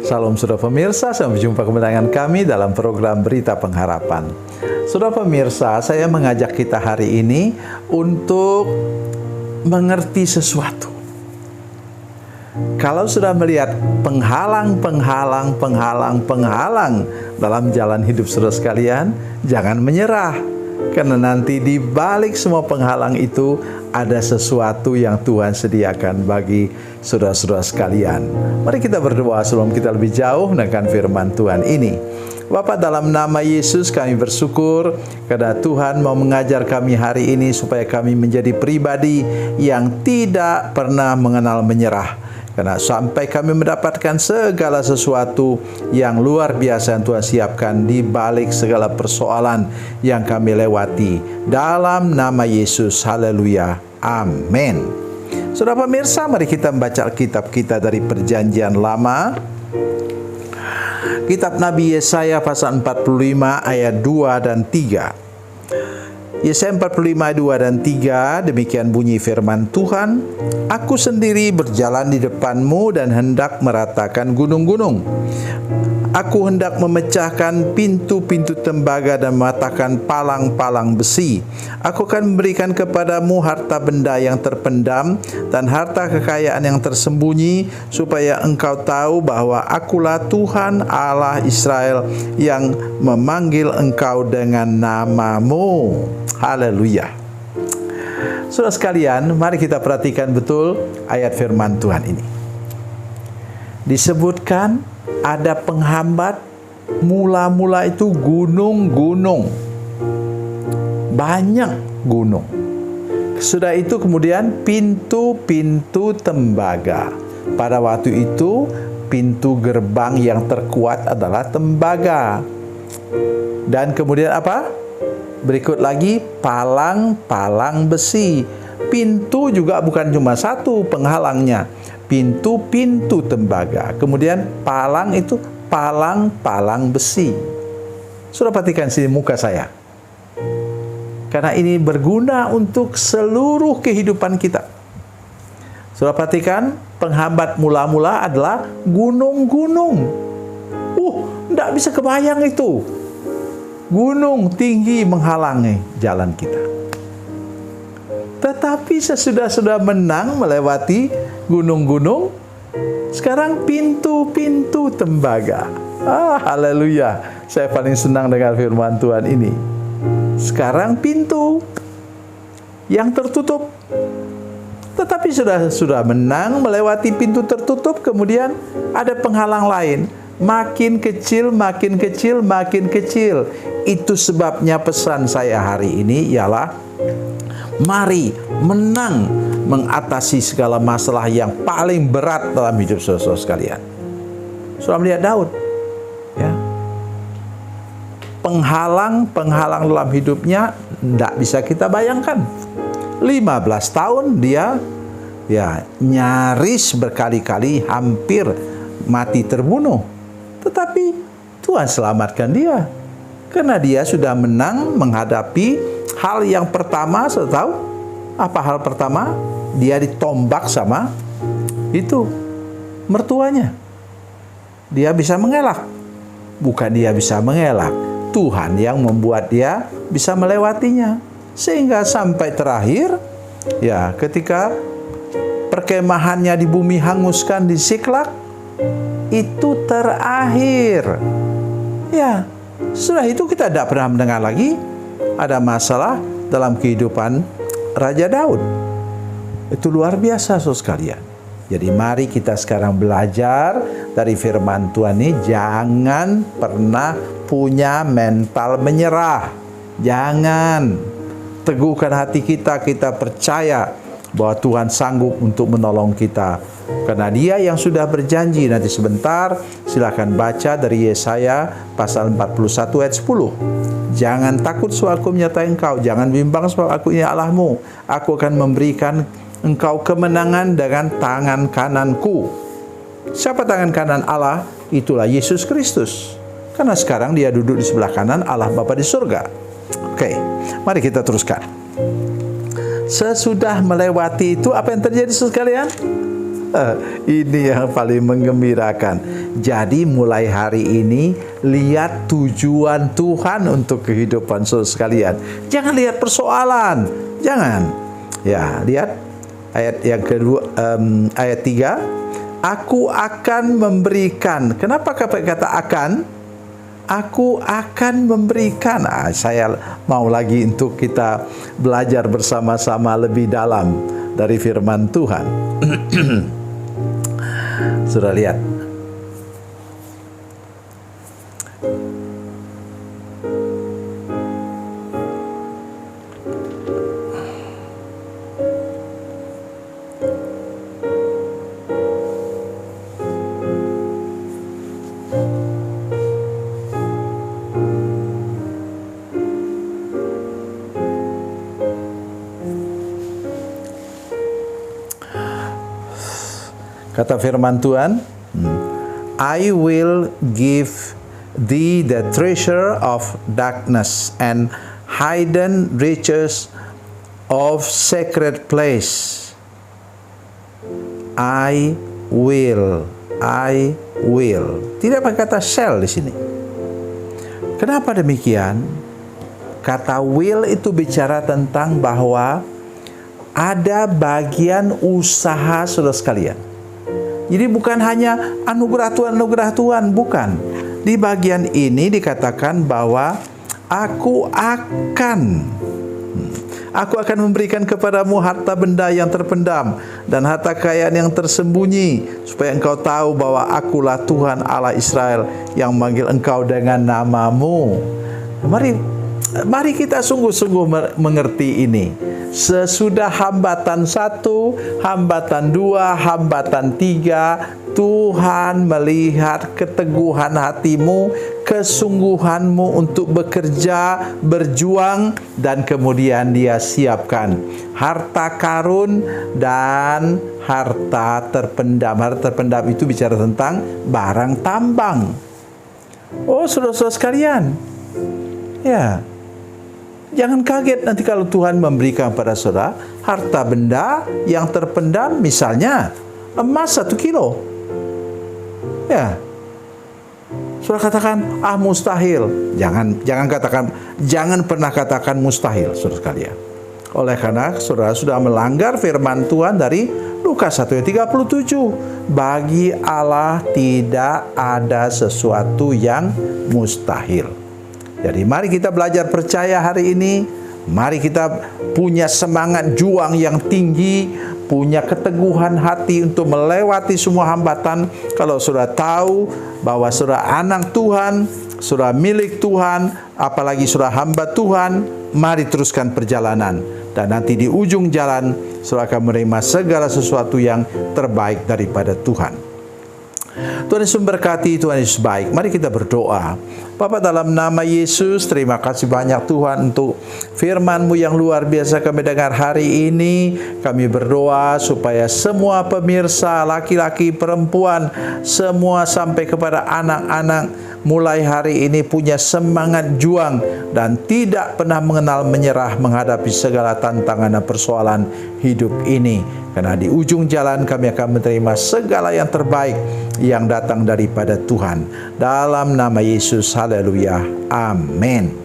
Salam saudara pemirsa, sampai jumpa kembali kami dalam program Berita Pengharapan. Saudara pemirsa, saya mengajak kita hari ini untuk mengerti sesuatu. Kalau sudah melihat penghalang dalam jalan hidup saudara sekalian, jangan menyerah. Karena nanti di balik semua penghalang itu ada sesuatu yang Tuhan sediakan bagi saudara-saudara sekalian. Mari kita berdoa sebelum kita lebih jauh mendengarkan firman Tuhan ini. Bapa, dalam nama Yesus kami bersyukur karena Tuhan mau mengajar kami hari ini supaya kami menjadi pribadi yang tidak pernah mengenal menyerah. Karena sampai kami mendapatkan segala sesuatu yang luar biasa yang Tuhan siapkan di balik segala persoalan yang kami lewati. Dalam nama Yesus, haleluya, amin. Saudara pemirsa, mari kita membaca kitab kita dari Perjanjian Lama. Kitab Nabi Yesaya pasal 45 ayat 2 dan 3. Yesaya 45 ayat 2 dan 3, demikian bunyi firman Tuhan, Aku sendiri berjalan di depanmu dan hendak meratakan gunung-gunung. Aku hendak memecahkan pintu-pintu tembaga dan mematahkan palang-palang besi. Aku akan memberikan kepadamu harta benda yang terpendam dan harta kekayaan yang tersembunyi, supaya engkau tahu bahwa akulah Tuhan Allah Israel yang memanggil engkau dengan namamu. Haleluya. Saudara sekalian, mari kita perhatikan betul ayat firman Tuhan ini. Disebutkan ada penghambat, mula-mula itu gunung-gunung. Banyak gunung. Sudah itu kemudian pintu-pintu tembaga. Pada waktu itu pintu gerbang yang terkuat adalah tembaga. Dan kemudian apa? Berikut lagi palang-palang besi. Pintu juga bukan cuma satu penghalangnya. Pintu-pintu tembaga. Kemudian palang itu palang-palang besi. Sudah perhatikan sini muka saya. Karena ini berguna untuk seluruh kehidupan kita. Sudah perhatikan, penghambat mula-mula adalah gunung-gunung. Tidak bisa kebayang itu. Gunung tinggi menghalangi jalan kita. Tetapi sesudah menang melewati gunung-gunung, sekarang pintu-pintu tembaga. Haleluya. Saya paling senang dengan firman Tuhan ini. Sekarang pintu yang tertutup. Tetapi sudah menang melewati pintu tertutup, kemudian ada penghalang lain. Makin kecil, makin kecil, makin kecil. Itu sebabnya pesan saya hari ini ialah mari menang mengatasi segala masalah yang paling berat dalam hidup saudara sekalian. Sudah melihat Daud, ya. Penghalang dalam hidupnya tidak bisa kita bayangkan. 15 tahun dia nyaris berkali-kali hampir mati terbunuh. Tetapi Tuhan selamatkan dia. Karena dia sudah menang menghadapi hal yang pertama. Saya tahu apa hal pertama? Dia ditombak sama itu mertuanya. Dia bisa mengelak. Bukan dia bisa mengelak, Tuhan yang membuat dia bisa melewatinya. Sehingga sampai terakhir, ya, ketika perkemahannya di bumi hanguskan di Siklak, itu terakhir. Ya, setelah itu kita tidak pernah mendengar lagi ada masalah dalam kehidupan Raja Daud. Itu luar biasa, saudara sekalian. Jadi mari kita sekarang belajar dari firman Tuhan ini. Jangan pernah punya mental menyerah. Jangan. Teguhkan hati kita, kita percaya bahwa Tuhan sanggup untuk menolong kita. Karena Dia yang sudah berjanji. Nanti sebentar silakan baca dari Yesaya pasal 41 ayat 10. Jangan takut sebab aku menyertai engkau. Jangan bimbang sebab aku ini Allahmu. Aku akan memberikan engkau kemenangan dengan tangan kananku. Siapa tangan kanan Allah? Itulah Yesus Kristus. Karena sekarang Dia duduk di sebelah kanan Allah Bapa di surga. Oke, mari kita teruskan. Sesudah melewati itu, apa yang terjadi sekalian? Ini yang paling menggembirakan. Jadi mulai hari ini lihat tujuan Tuhan untuk kehidupan saudara sekalian. Jangan lihat persoalan. Jangan. Ya, lihat ayat yang kedua, ayat 3. Aku akan memberikan. Kenapa kata akan? Aku akan memberikan. Saya mau lagi untuk kita belajar bersama-sama lebih dalam dari firman Tuhan. Sudah lihat. Kata firman Tuhan, I will give thee the treasure of darkness and hidden riches of sacred place. I will. Tidak pakai kata shall di sini. Kenapa demikian? Kata will itu bicara tentang bahwa ada bagian usaha saudara sekalian. Jadi bukan hanya anugerah Tuhan, bukan. Di bagian ini dikatakan bahwa aku akan memberikan kepadamu harta benda yang terpendam dan harta kekayaan yang tersembunyi, supaya engkau tahu bahwa akulah Tuhan Allah Israel yang memanggil engkau dengan namamu. Mari kita sungguh-sungguh mengerti ini. Sesudah hambatan 1, hambatan 2, hambatan 3, Tuhan melihat keteguhan hatimu, kesungguhanmu untuk bekerja, berjuang, dan kemudian Dia siapkan harta karun dan harta terpendam. Harta terpendam itu bicara tentang barang tambang. Oh, saudara-saudara sekalian, ya, jangan kaget nanti kalau Tuhan memberikan pada saudara harta benda yang terpendam, misalnya emas 1 kilo. Ya, saudara katakan, mustahil. Jangan pernah katakan mustahil, saudara sekalian. Oleh karena saudara sudah melanggar firman Tuhan dari Lukas 1 ayat 37. Bagi Allah tidak ada sesuatu yang mustahil. Jadi mari kita belajar percaya hari ini. Mari kita punya semangat juang yang tinggi, punya keteguhan hati untuk melewati semua hambatan. Kalau sudah tahu bahwa sudah anak Tuhan, sudah milik Tuhan, apalagi sudah hamba Tuhan, mari teruskan perjalanan. Dan nanti di ujung jalan, saudara akan menerima segala sesuatu yang terbaik daripada Tuhan. Tuhan Yesus memberkati, Tuhan Yesus baik. Mari kita berdoa. Bapa, dalam nama Yesus, terima kasih banyak Tuhan untuk firman-Mu yang luar biasa kami dengar hari ini. Kami berdoa supaya semua pemirsa, laki-laki, perempuan, semua sampai kepada anak-anak, mulai hari ini punya semangat juang dan tidak pernah mengenal menyerah menghadapi segala tantangan dan persoalan hidup ini. Karena di ujung jalan kami akan menerima segala yang terbaik yang datang daripada Tuhan. Dalam nama Yesus, haleluya, amin.